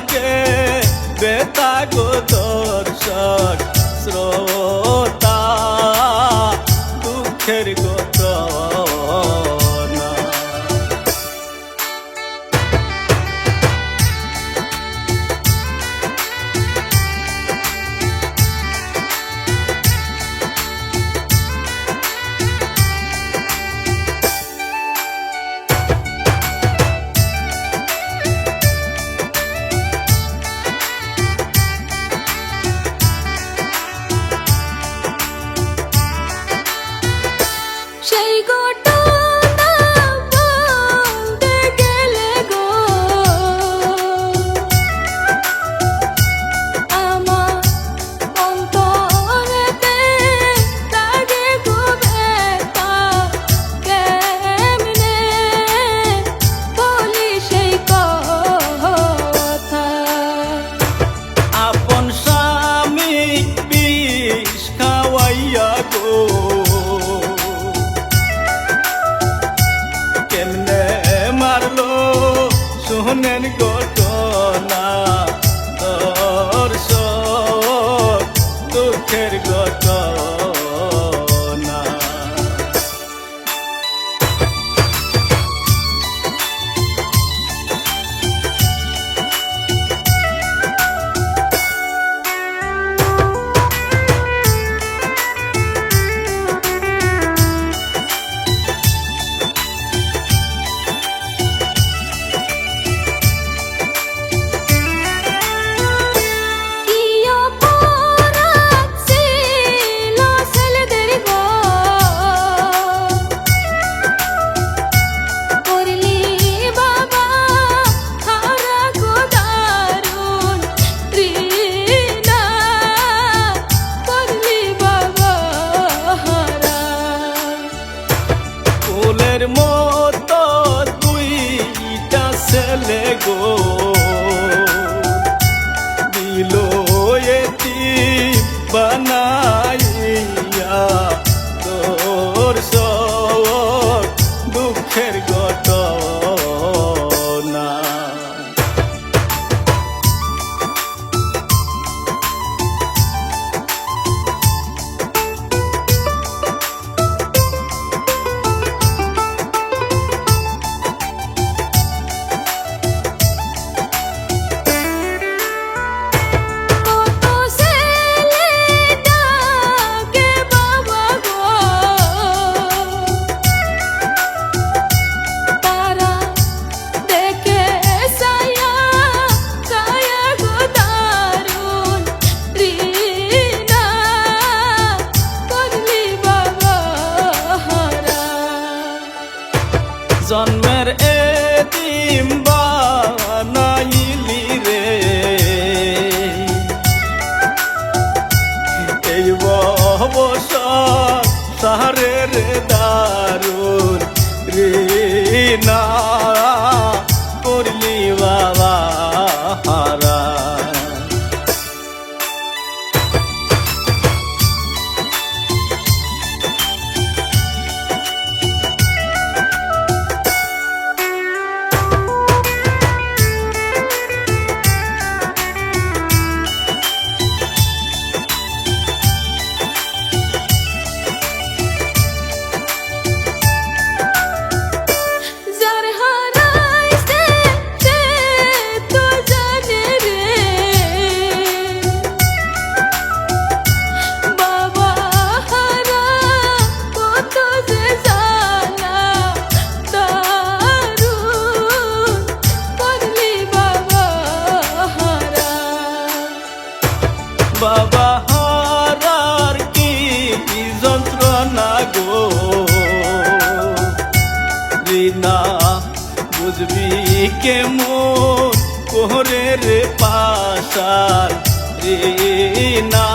থাকে বেতাগো দর্শক শ্রোতা দুঃখের ঘটনা। সেই ঘটনা বলতে গেলে গো আমার অন্তরেতে লাগে গো ব্যথা, কেমনে বলি সেই কথা। আপন স্বামী বিষ খাওয়াইয়া গো কেমনে মারলো শোনেন ঘটনা দর্শক দুঃখের ঘটনা। ফুলের মতো দুইটা ছেলে গো দিল এতিম বানাইয়া তোর সব দুঃখের ঘটনা। জন্মের এতিম বানাইলি রে এই বছর সারে রে দারুন রিনা করলি বাবা হারা। বাবা হারার কি যন্ত্রণা গো রিনা বুঝবি কেমন করে রে পাশার রিনা।